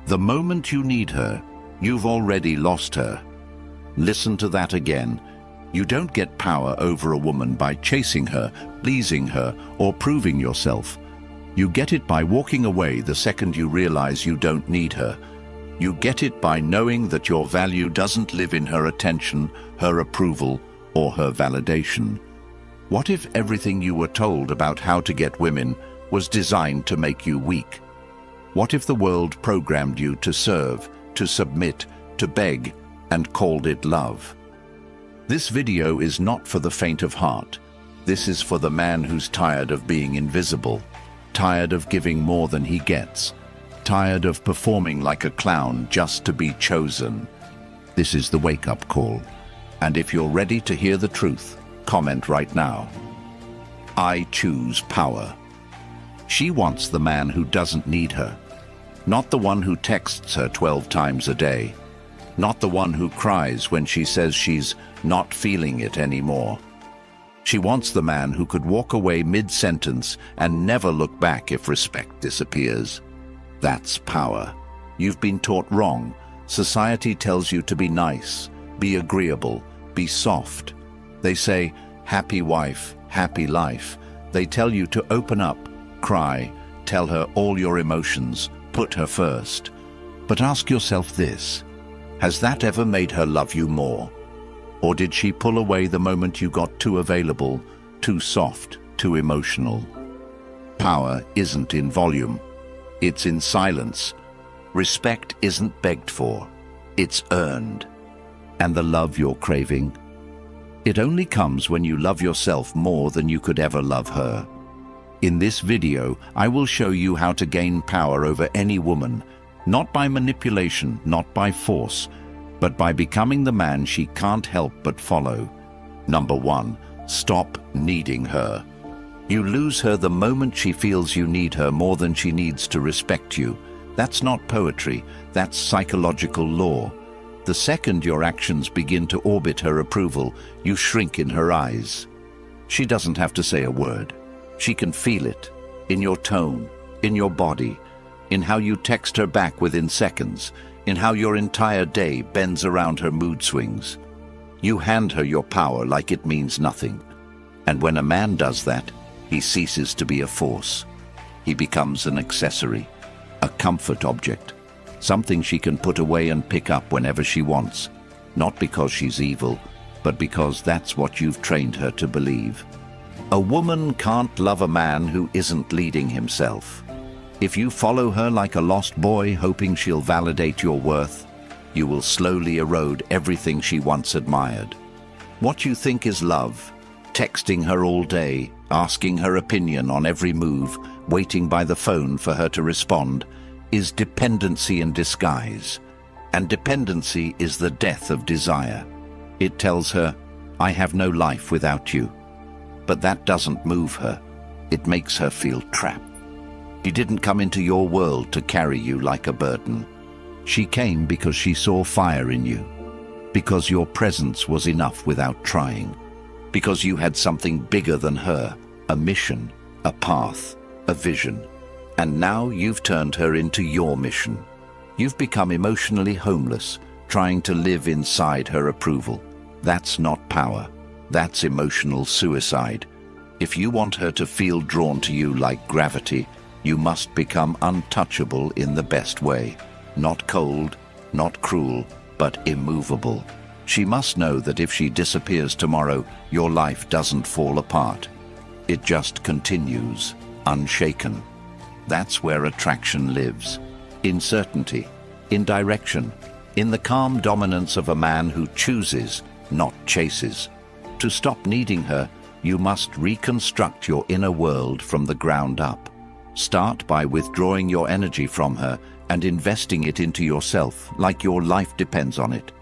The moment you need her, you've already lost her. Listen to that again. You don't get power over a woman by chasing her, pleasing her, or proving yourself. You get it by walking away the second you realize you don't need her. You get it by knowing that your value doesn't live in her attention, her approval, or her validation. What if everything you were told about how to get women was designed to make you weak? What if the world programmed you to serve, to submit, to beg, and called it love? This video is not for the faint of heart. This is for the man who's tired of being invisible, tired of giving more than he gets, tired of performing like a clown just to be chosen. This is the wake-up call. And if you're ready to hear the truth, comment right now. I choose power. She wants the man who doesn't need her, not the one who texts her 12 times a day, not the one who cries when she says she's not feeling it anymore. She wants the man who could walk away mid-sentence and never look back if respect disappears. That's power. You've been taught wrong. Society tells you to be nice, be agreeable, be soft. They say, happy wife, happy life. They tell you to open up, cry, tell her all your emotions, put her first. But ask yourself this, has that ever made her love you more? Or did she pull away the moment you got too available, too soft, too emotional? Power isn't in volume, it's in silence. Respect isn't begged for, it's earned. And the love you're craving? It only comes when you love yourself more than you could ever love her. In this video, I will show you how to gain power over any woman, not by manipulation, not by force, but by becoming the man she can't help but follow. Number 1, stop needing her. You lose her the moment she feels you need her more than she needs to respect you. That's not poetry, that's psychological law. The second your actions begin to orbit her approval, you shrink in her eyes. She doesn't have to say a word. She can feel it, in your tone, in your body, in how you text her back within seconds, in how your entire day bends around her mood swings. You hand her your power like it means nothing. And when a man does that, he ceases to be a force. He becomes an accessory, a comfort object, something she can put away and pick up whenever she wants, not because she's evil, but because that's what you've trained her to believe. A woman can't love a man who isn't leading himself. If you follow her like a lost boy hoping she'll validate your worth, you will slowly erode everything she once admired. What you think is love, texting her all day, asking her opinion on every move, waiting by the phone for her to respond, is dependency in disguise. And dependency is the death of desire. It tells her, I have no life without you. But that doesn't move her. It makes her feel trapped. She didn't come into your world to carry you like a burden. She came because she saw fire in you, because your presence was enough without trying, because you had something bigger than her, a mission, a path, a vision. And now you've turned her into your mission. You've become emotionally homeless, trying to live inside her approval. That's not power. That's emotional suicide. If you want her to feel drawn to you like gravity, you must become untouchable in the best way. Not cold, not cruel, but immovable. She must know that if she disappears tomorrow, your life doesn't fall apart. It just continues, unshaken. That's where attraction lives. In certainty, in direction, in the calm dominance of a man who chooses, not chases. To stop needing her, you must reconstruct your inner world from the ground up. Start by withdrawing your energy from her and investing it into yourself like your life depends on it.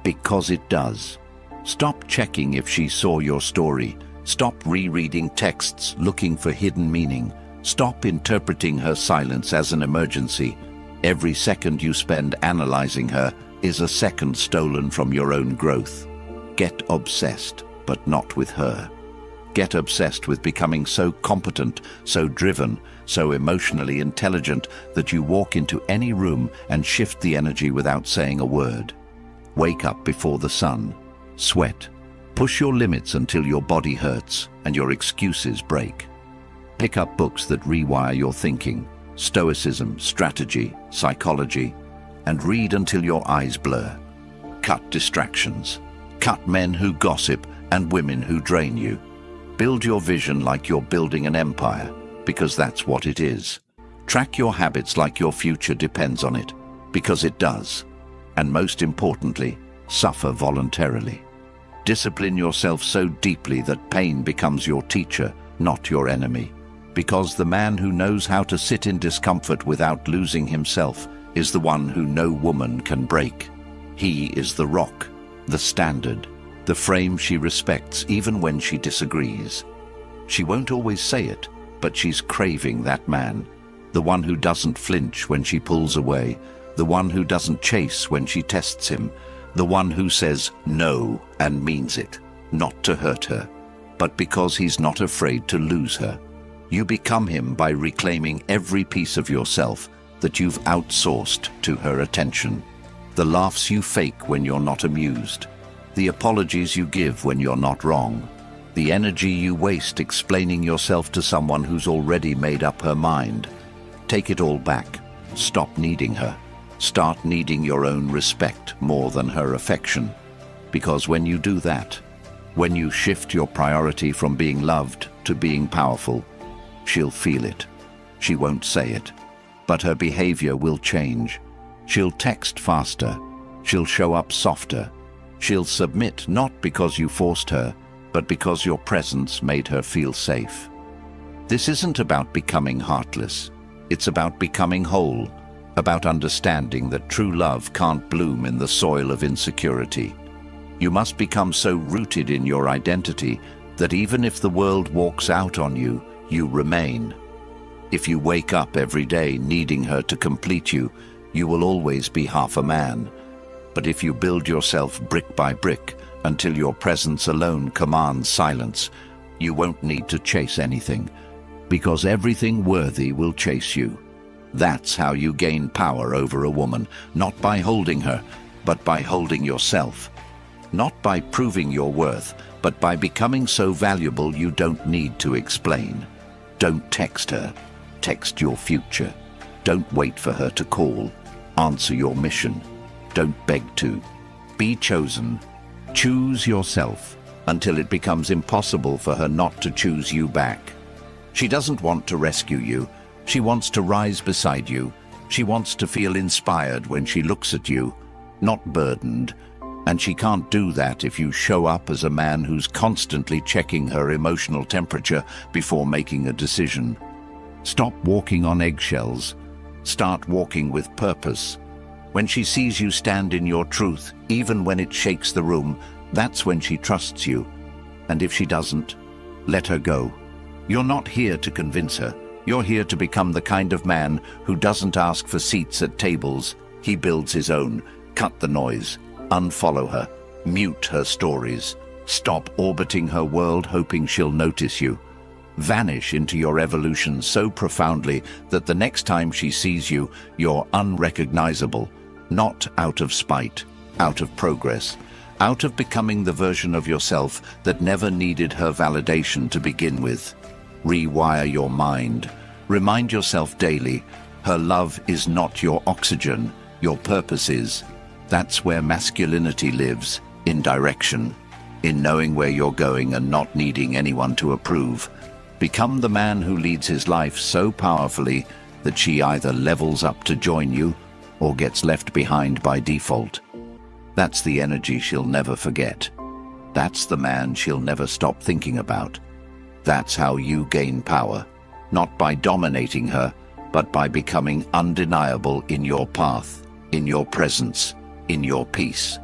Because it does. Stop checking if she saw your story. Stop rereading texts looking for hidden meaning. Stop interpreting her silence as an emergency. Every second you spend analyzing her is a second stolen from your own growth. Get obsessed, but not with her. Get obsessed with becoming so competent, so driven, so emotionally intelligent that you walk into any room and shift the energy without saying a word. Wake up before the sun. Sweat. Push your limits until your body hurts and your excuses break. Pick up books that rewire your thinking, Stoicism, strategy, psychology, and read until your eyes blur. Cut distractions. Cut men who gossip and women who drain you. Build your vision like you're building an empire, because that's what it is. Track your habits like your future depends on it, because it does. And most importantly, suffer voluntarily. Discipline yourself so deeply that pain becomes your teacher, not your enemy. Because the man who knows how to sit in discomfort without losing himself is the one who no woman can break. He is the rock, the standard, the frame she respects even when she disagrees. She won't always say it, but she's craving that man. The one who doesn't flinch when she pulls away, the one who doesn't chase when she tests him, the one who says no and means it, not to hurt her, but because he's not afraid to lose her. You become him by reclaiming every piece of yourself that you've outsourced to her attention. The laughs you fake when you're not amused, the apologies you give when you're not wrong, the energy you waste explaining yourself to someone who's already made up her mind. Take it all back. Stop needing her. Start needing your own respect more than her affection. Because when you do that, when you shift your priority from being loved to being powerful, she'll feel it. She won't say it, but her behavior will change. She'll text faster. She'll show up softer. She'll submit not because you forced her, but because your presence made her feel safe. This isn't about becoming heartless. It's about becoming whole, about understanding that true love can't bloom in the soil of insecurity. You must become so rooted in your identity that even if the world walks out on you, you remain. If you wake up every day needing her to complete you, you will always be half a man. But if you build yourself brick by brick until your presence alone commands silence, you won't need to chase anything, because everything worthy will chase you. That's how you gain power over a woman, not by holding her, but by holding yourself. Not by proving your worth, but by becoming so valuable you don't need to explain. Don't text her. Text your future. Don't wait for her to call. Answer your mission. Don't beg to. Be chosen. Choose yourself until it becomes impossible for her not to choose you back. She doesn't want to rescue you. She wants to rise beside you. She wants to feel inspired when she looks at you, not burdened. And she can't do that if you show up as a man who's constantly checking her emotional temperature before making a decision. Stop walking on eggshells. Start walking with purpose. When she sees you stand in your truth, even when it shakes the room, that's when she trusts you. And if she doesn't, let her go. You're not here to convince her. You're here to become the kind of man who doesn't ask for seats at tables. He builds his own. Cut the noise. Unfollow her. Mute her stories. Stop orbiting her world hoping she'll notice you. Vanish into your evolution so profoundly that the next time she sees you, you're unrecognizable. Not out of spite, out of progress, out of becoming the version of yourself that never needed her validation to begin with. Rewire your mind. Remind yourself daily, her love is not your oxygen, your purpose is. That's where masculinity lives, in direction, in knowing where you're going and not needing anyone to approve. Become the man who leads his life so powerfully that she either levels up to join you or gets left behind by default. That's the energy she'll never forget. That's the man she'll never stop thinking about. That's how you gain power, not by dominating her, but by becoming undeniable in your path, in your presence, in your peace.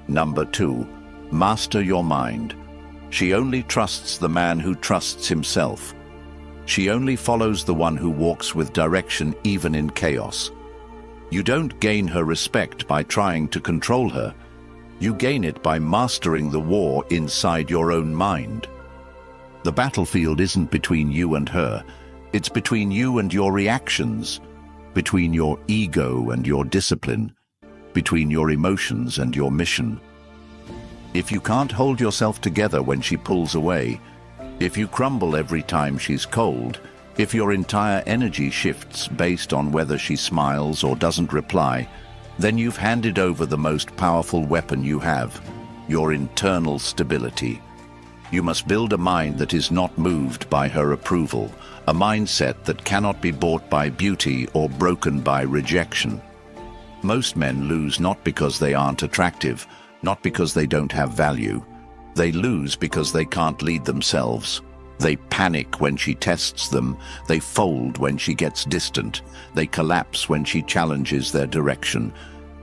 Number 2, master your mind. She only trusts the man who trusts himself. She only follows the one who walks with direction even in chaos. You don't gain her respect by trying to control her. You gain it by mastering the war inside your own mind. The battlefield isn't between you and her. It's between you and your reactions, between your ego and your discipline, between your emotions and your mission. If you can't hold yourself together when she pulls away, if you crumble every time she's cold, if your entire energy shifts based on whether she smiles or doesn't reply, then you've handed over the most powerful weapon you have, your internal stability. You must build a mind that is not moved by her approval, a mindset that cannot be bought by beauty or broken by rejection. Most men lose not because they aren't attractive, not because they don't have value. They lose because they can't lead themselves. They panic when she tests them. They fold when she gets distant. They collapse when she challenges their direction.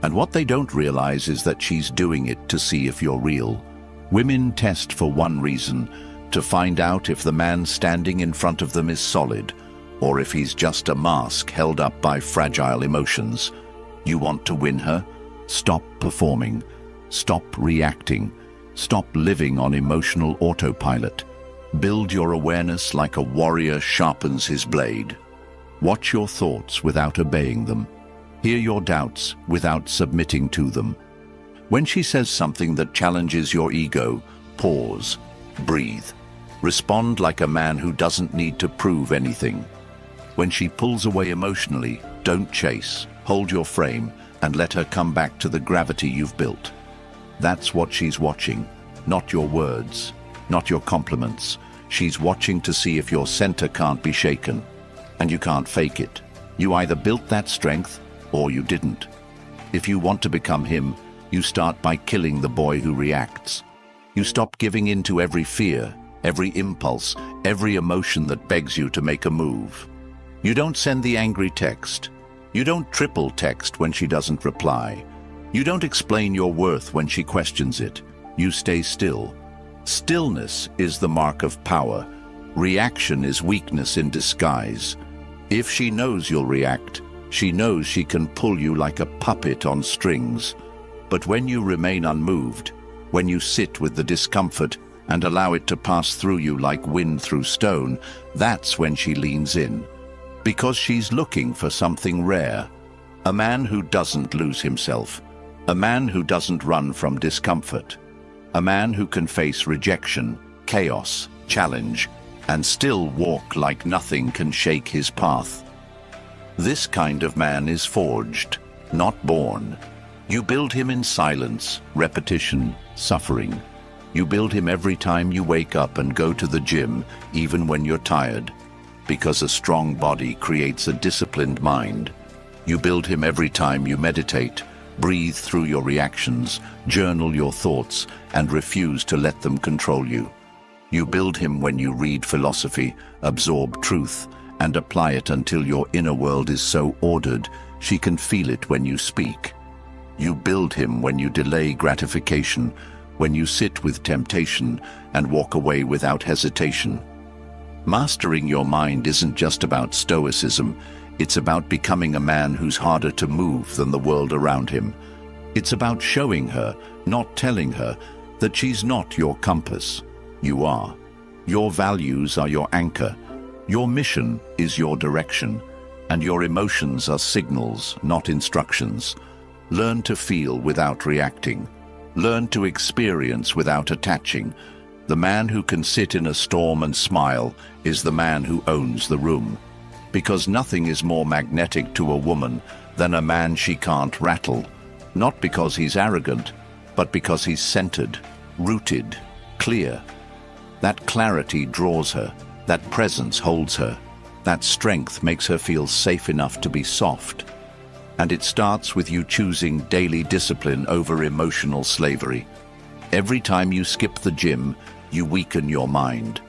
And what they don't realize is that she's doing it to see if you're real. Women test for one reason, to find out if the man standing in front of them is solid, or if he's just a mask held up by fragile emotions. You want to win her? Stop performing. Stop reacting. Stop living on emotional autopilot. Build your awareness like a warrior sharpens his blade. Watch your thoughts without obeying them. Hear your doubts without submitting to them. When she says something that challenges your ego, pause, breathe. Respond like a man who doesn't need to prove anything. When she pulls away emotionally, don't chase. Hold your frame and let her come back to the gravity you've built. That's what she's watching, not your words, not your compliments. She's watching to see if your center can't be shaken. And you can't fake it. You either built that strength or you didn't. If you want to become him, you start by killing the boy who reacts. You stop giving in to every fear, every impulse, every emotion that begs you to make a move. You don't send the angry text. You don't triple text when she doesn't reply. You don't explain your worth when she questions it. You stay still. Stillness is the mark of power. Reaction is weakness in disguise. If she knows you'll react, she knows she can pull you like a puppet on strings. But when you remain unmoved, when you sit with the discomfort and allow it to pass through you like wind through stone, that's when she leans in. Because she's looking for something rare. A man who doesn't lose himself. A man who doesn't run from discomfort. A man who can face rejection, chaos, challenge, and still walk like nothing can shake his path. This kind of man is forged, not born. You build him in silence, repetition, suffering. You build him every time you wake up and go to the gym, even when you're tired. Because a strong body creates a disciplined mind. You build him every time you meditate, breathe through your reactions, journal your thoughts, and refuse to let them control you. You build him when you read philosophy, absorb truth, and apply it until your inner world is so ordered she can feel it when you speak. You build him when you delay gratification, when you sit with temptation and walk away without hesitation. Mastering your mind isn't just about Stoicism, it's about becoming a man who's harder to move than the world around him. It's about showing her, not telling her, that she's not your compass. You are. Your values are your anchor. Your mission is your direction. And your emotions are signals, not instructions. Learn to feel without reacting. Learn to experience without attaching. The man who can sit in a storm and smile is the man who owns the room. Because nothing is more magnetic to a woman than a man she can't rattle. Not because he's arrogant, but because he's centered, rooted, clear. That clarity draws her. That presence holds her. That strength makes her feel safe enough to be soft. And it starts with you choosing daily discipline over emotional slavery. Every time you skip the gym, you weaken your mind.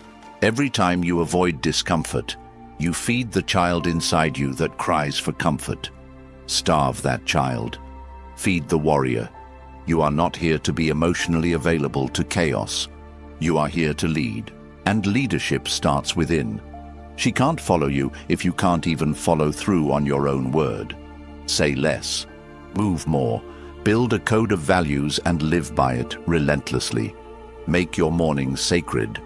Every time you avoid discomfort, you feed the child inside you that cries for comfort. Starve that child. Feed the warrior. You are not here to be emotionally available to chaos. You are here to lead. And leadership starts within. She can't follow you if you can't even follow through on your own word. Say less. Move more. Build a code of values and live by it relentlessly. Make your mornings sacred.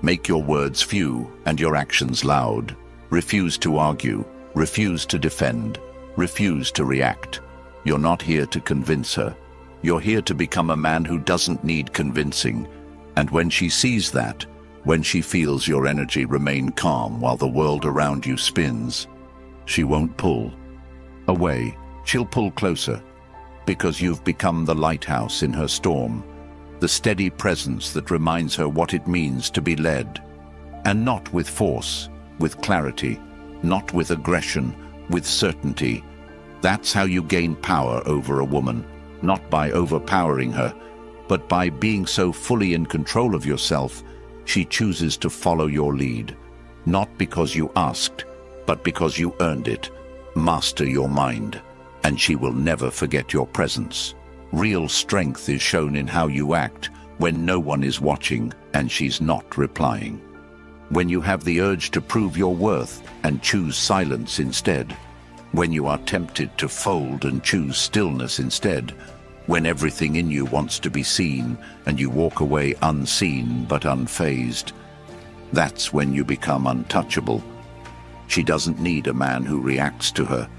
Make your words few and your actions loud. Refuse to argue. Refuse to defend. Refuse to react. You're not here to convince her. You're here to become a man who doesn't need convincing. And when she sees that, when she feels your energy remain calm while the world around you spins, she won't pull away. She'll pull closer, because you've become the lighthouse in her storm, the steady presence that reminds her what it means to be led. And not with force, with clarity, not with aggression, with certainty. That's how you gain power over a woman, not by overpowering her, but by being so fully in control of yourself, she chooses to follow your lead, not because you asked, but because you earned it. Master your mind, and she will never forget your presence. Real strength is shown in how you act when no one is watching and she's not replying. When you have the urge to prove your worth and choose silence instead. When you are tempted to fold and choose stillness instead. When everything in you wants to be seen and you walk away unseen but unfazed. That's when you become untouchable. She doesn't need a man who reacts to her.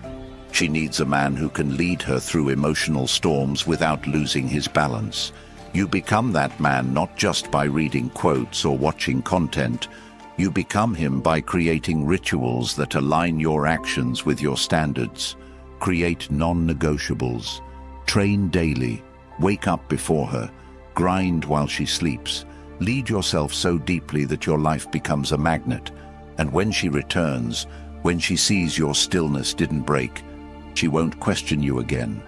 She needs a man who can lead her through emotional storms without losing his balance. You become that man not just by reading quotes or watching content. You become him by creating rituals that align your actions with your standards. Create non-negotiables. Train daily. Wake up before her. Grind while she sleeps. Lead yourself so deeply that your life becomes a magnet. And when she returns, when she sees your stillness didn't break, she won't question you again.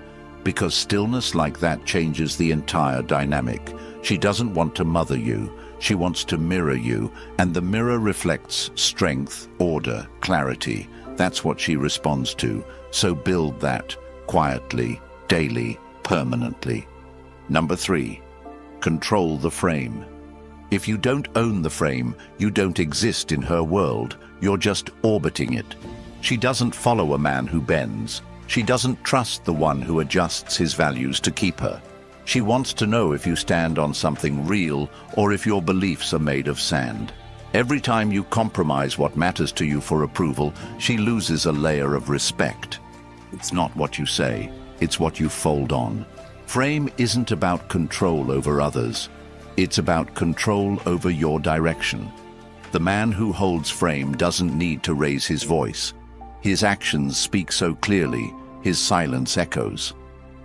Because stillness like that changes the entire dynamic. She doesn't want to mother you. She wants to mirror you, and the mirror reflects strength, order, clarity. That's what she responds to. So build that, quietly, daily, permanently. Number 3, control the frame. If you don't own the frame, you don't exist in her world. You're just orbiting it. She doesn't follow a man who bends. She doesn't trust the one who adjusts his values to keep her. She wants to know if you stand on something real or if your beliefs are made of sand. Every time you compromise what matters to you for approval, she loses a layer of respect. It's not what you say, it's what you fold on. Frame isn't about control over others. It's about control over your direction. The man who holds frame doesn't need to raise his voice. His actions speak so clearly, his silence echoes.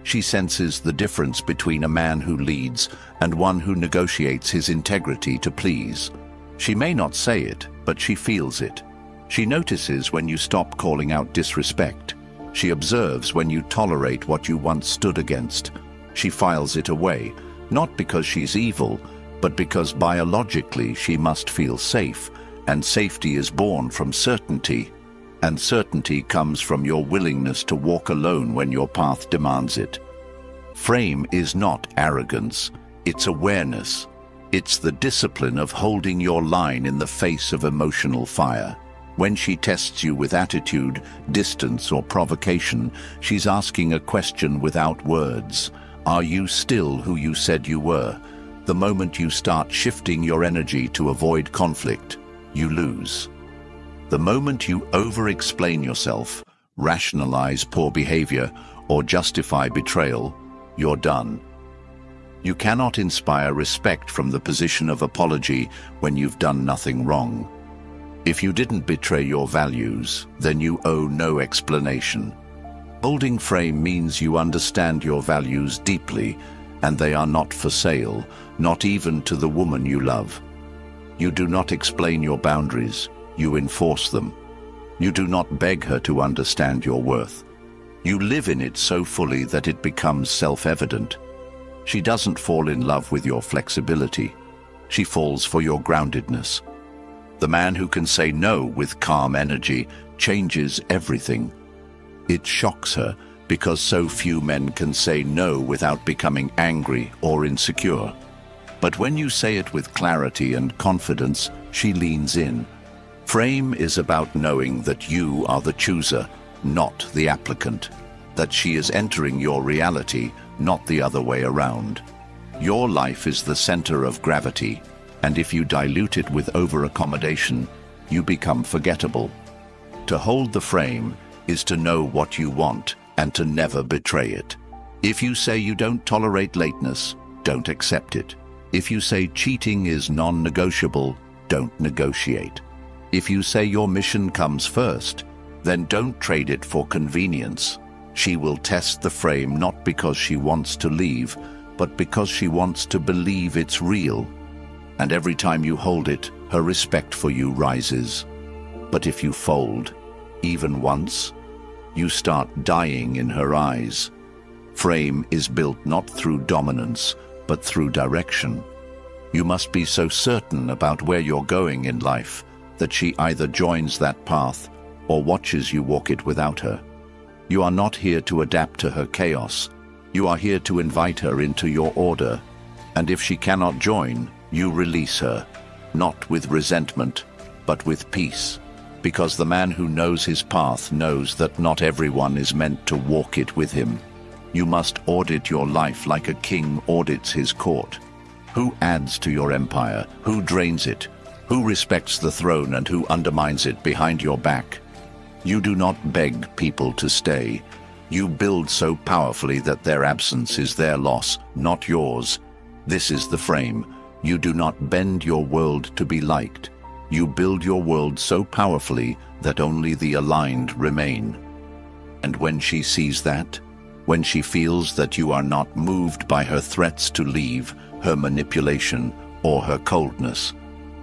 She senses the difference between a man who leads and one who negotiates his integrity to please. She may not say it, but she feels it. She notices when you stop calling out disrespect. She observes when you tolerate what you once stood against. She files it away, not because she's evil, but because biologically she must feel safe, and safety is born from certainty. And certainty comes from your willingness to walk alone when your path demands it. Frame is not arrogance, it's awareness. It's the discipline of holding your line in the face of emotional fire. When she tests you with attitude, distance, or provocation, she's asking a question without words. Are you still who you said you were? The moment you start shifting your energy to avoid conflict, you lose. The moment you over-explain yourself, rationalize poor behavior, or justify betrayal, you're done. You cannot inspire respect from the position of apology when you've done nothing wrong. If you didn't betray your values, then you owe no explanation. Holding frame means you understand your values deeply, and they are not for sale, not even to the woman you love. You do not explain your boundaries, you enforce them. You do not beg her to understand your worth. You live in it so fully that it becomes self-evident. She doesn't fall in love with your flexibility. She falls for your groundedness. The man who can say no with calm energy changes everything. It shocks her because so few men can say no without becoming angry or insecure. But when you say it with clarity and confidence, she leans in. Frame is about knowing that you are the chooser, not the applicant. That she is entering your reality, not the other way around. Your life is the center of gravity. And if you dilute it with over-accommodation, you become forgettable. To hold the frame is to know what you want and to never betray it. If you say you don't tolerate lateness, don't accept it. If you say cheating is non-negotiable, don't negotiate. If you say your mission comes first, then don't trade it for convenience. She will test the frame not because she wants to leave, but because she wants to believe it's real. And every time you hold it, her respect for you rises. But if you fold, even once, you start dying in her eyes. Frame is built not through dominance, but through direction. You must be so certain about where you're going in life that she either joins that path or watches you walk it without her. You are not here to adapt to her chaos. You are here to invite her into your order. And if she cannot join, you release her, not with resentment, but with peace. Because the man who knows his path knows that not everyone is meant to walk it with him. You must audit your life like a king audits his court. Who adds to your empire? Who drains it? Who respects the throne and who undermines it behind your back? You do not beg people to stay. You build so powerfully that their absence is their loss, not yours. This is the frame. You do not bend your world to be liked. You build your world so powerfully that only the aligned remain. And when she sees that, when she feels that you are not moved by her threats to leave, her manipulation, or her coldness,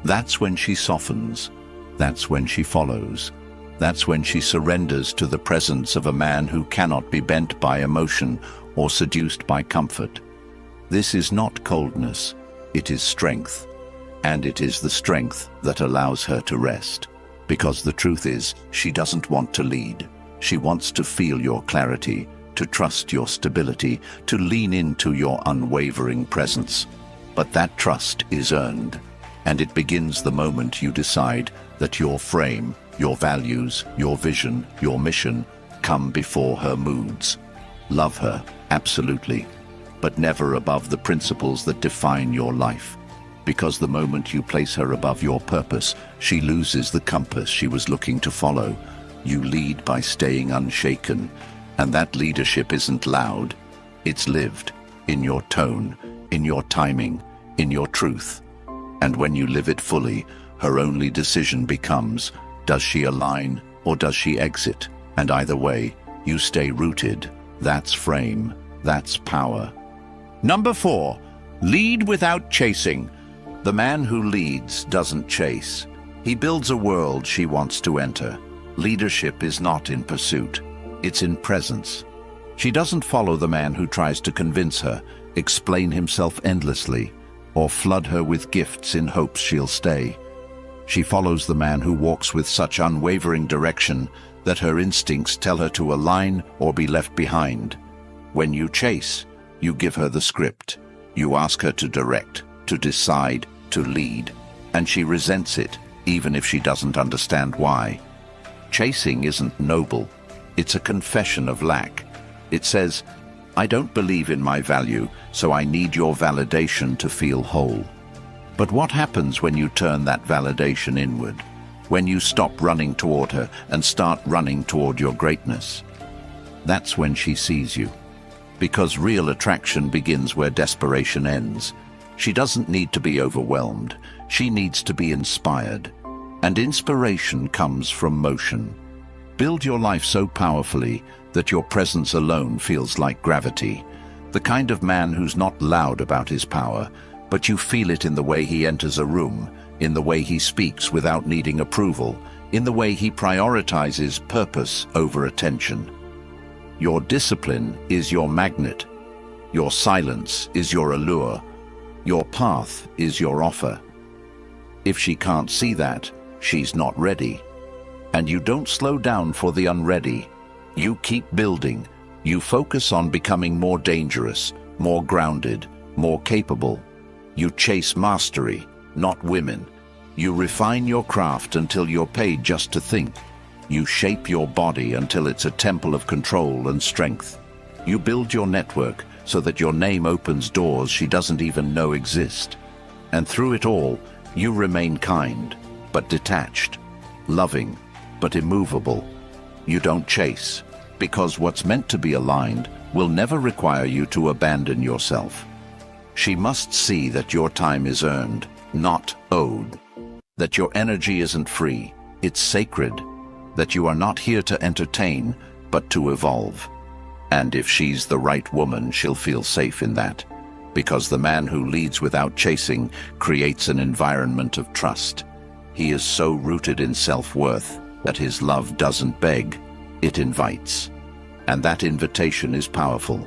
that's when she softens. That's when she follows. That's when she surrenders to the presence of a man who cannot be bent by emotion or seduced by comfort. This is not coldness, it is strength. And it is the strength that allows her to rest. Because the truth is, she doesn't want to lead. She wants to feel your clarity, to trust your stability, to lean into your unwavering presence. But that trust is earned, and it begins the moment you decide that your frame, your values, your vision, your mission come before her moods. Love her, absolutely, but never above the principles that define your life. Because the moment you place her above your purpose, she loses the compass she was looking to follow. You lead by staying unshaken, and that leadership isn't loud. It's lived, in your tone, in your timing, in your truth. And when you live it fully, her only decision becomes, does she align or does she exit? And either way, you stay rooted. That's frame, that's power. Number 4, lead without chasing. The man who leads doesn't chase. He builds a world she wants to enter. Leadership is not in pursuit. It's in presence. She doesn't follow the man who tries to convince her, explain himself endlessly, or flood her with gifts in hopes she'll stay. She follows the man who walks with such unwavering direction that her instincts tell her to align or be left behind. When you chase, you give her the script. You ask her to direct, to decide, to lead, and she resents it, even if she doesn't understand why. Chasing isn't noble. It's a confession of lack. It says, I don't believe in my value, so I need your validation to feel whole. But what happens when you turn that validation inward? When you stop running toward her and start running toward your greatness? That's when she sees you. Because real attraction begins where desperation ends. She doesn't need to be overwhelmed. She needs to be inspired. And inspiration comes from motion. Build your life so powerfully that your presence alone feels like gravity. The kind of man who's not loud about his power, but you feel it in the way he enters a room, in the way he speaks without needing approval, in the way he prioritizes purpose over attention. Your discipline is your magnet. Your silence is your allure. Your path is your offer. If she can't see that, she's not ready. And you don't slow down for the unready. You keep building. You focus on becoming more dangerous, more grounded, more capable. You chase mastery, not women. You refine your craft until you're paid just to think. You shape your body until it's a temple of control and strength. You build your network so that your name opens doors she doesn't even know exist. And through it all, you remain kind, but detached, loving, but immovable. You don't chase, because what's meant to be aligned will never require you to abandon yourself. She must see that your time is earned, not owed. That your energy isn't free, it's sacred. That you are not here to entertain, but to evolve. And if she's the right woman, she'll feel safe in that. Because the man who leads without chasing creates an environment of trust. He is so rooted in self-worth that his love doesn't beg, it invites. And that invitation is powerful.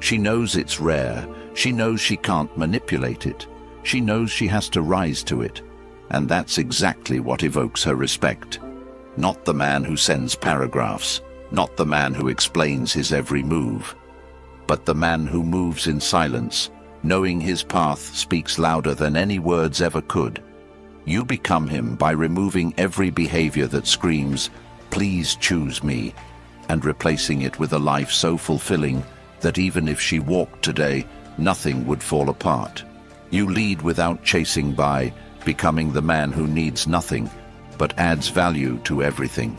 She knows it's rare. She knows she can't manipulate it. She knows she has to rise to it. And that's exactly what evokes her respect. Not the man who sends paragraphs, not the man who explains his every move, but the man who moves in silence, knowing his path speaks louder than any words ever could. You become him by removing every behavior that screams, "Please choose me," and replacing it with a life so fulfilling that even if she walked today, nothing would fall apart. You lead without chasing by, becoming the man who needs nothing, but adds value to everything.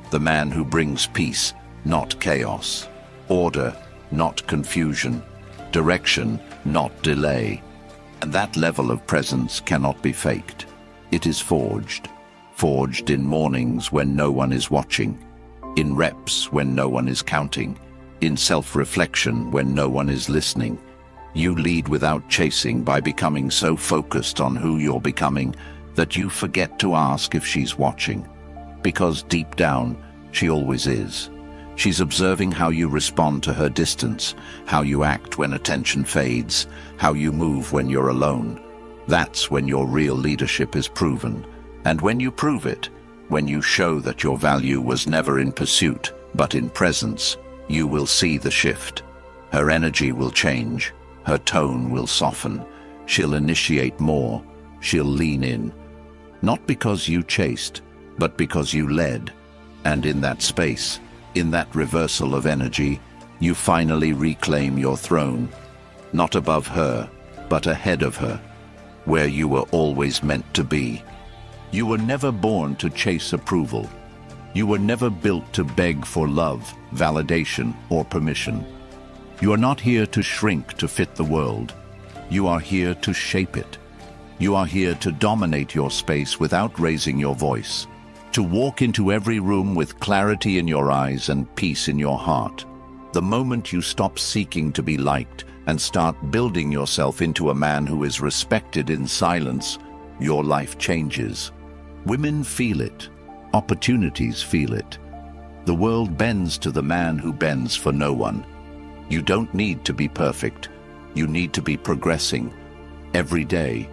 The man who brings peace, not chaos. Order, not confusion. Direction, not delay. And that level of presence cannot be faked. It is forged. Forged in mornings when no one is watching. In reps when no one is counting. In self-reflection when no one is listening. You lead without chasing by becoming so focused on who you're becoming that you forget to ask if she's watching. Because deep down, she always is. She's observing how you respond to her distance, how you act when attention fades, how you move when you're alone. That's when your real leadership is proven. And when you prove it, when you show that your value was never in pursuit, but in presence, you will see the shift. Her energy will change. Her tone will soften. She'll initiate more. She'll lean in. Not because you chased, but because you led. And in that space, in that reversal of energy, you finally reclaim your throne. Not above her, but ahead of her, where you were always meant to be. You were never born to chase approval. You were never built to beg for love, validation, or permission. You are not here to shrink to fit the world. You are here to shape it. You are here to dominate your space without raising your voice. To walk into every room with clarity in your eyes and peace in your heart. The moment you stop seeking to be liked and start building yourself into a man who is respected in silence, your life changes. Women feel it. Opportunities feel it. The world bends to the man who bends for no one. You don't need to be perfect. You need to be progressing. Every day,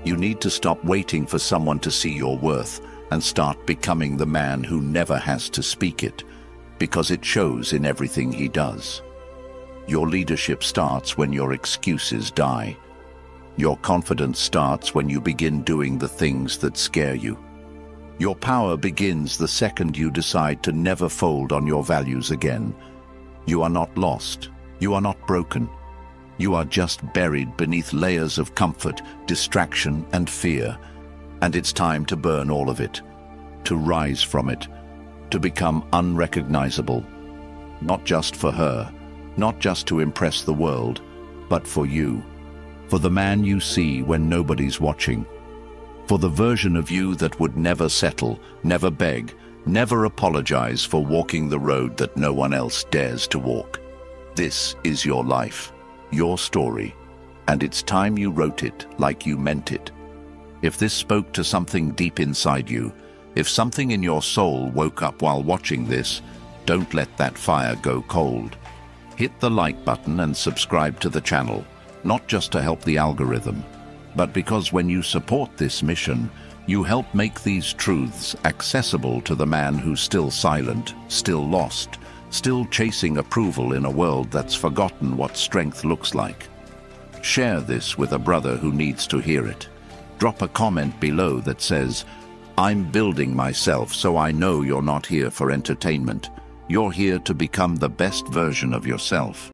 you need to stop waiting for someone to see your worth and start becoming the man who never has to speak it, because it shows in everything he does. Your leadership starts when your excuses die. Your confidence starts when you begin doing the things that scare you. Your power begins the second you decide to never fold on your values again. You are not lost. You are not broken. You are just buried beneath layers of comfort, distraction, and fear. And it's time to burn all of it, to rise from it, to become unrecognizable. Not just for her, not just to impress the world, but for you. For the man you see when nobody's watching. For the version of you that would never settle, never beg, never apologize for walking the road that no one else dares to walk. This is your life, your story, and it's time you wrote it like you meant it. If this spoke to something deep inside you, if something in your soul woke up while watching this, don't let that fire go cold. Hit the like button and subscribe to the channel, not just to help the algorithm, but because when you support this mission, you help make these truths accessible to the man who's still silent, still lost, still chasing approval in a world that's forgotten what strength looks like. Share this with a brother who needs to hear it. Drop a comment below that says, "I'm building myself so I know you're not here for entertainment. You're here to become the best version of yourself."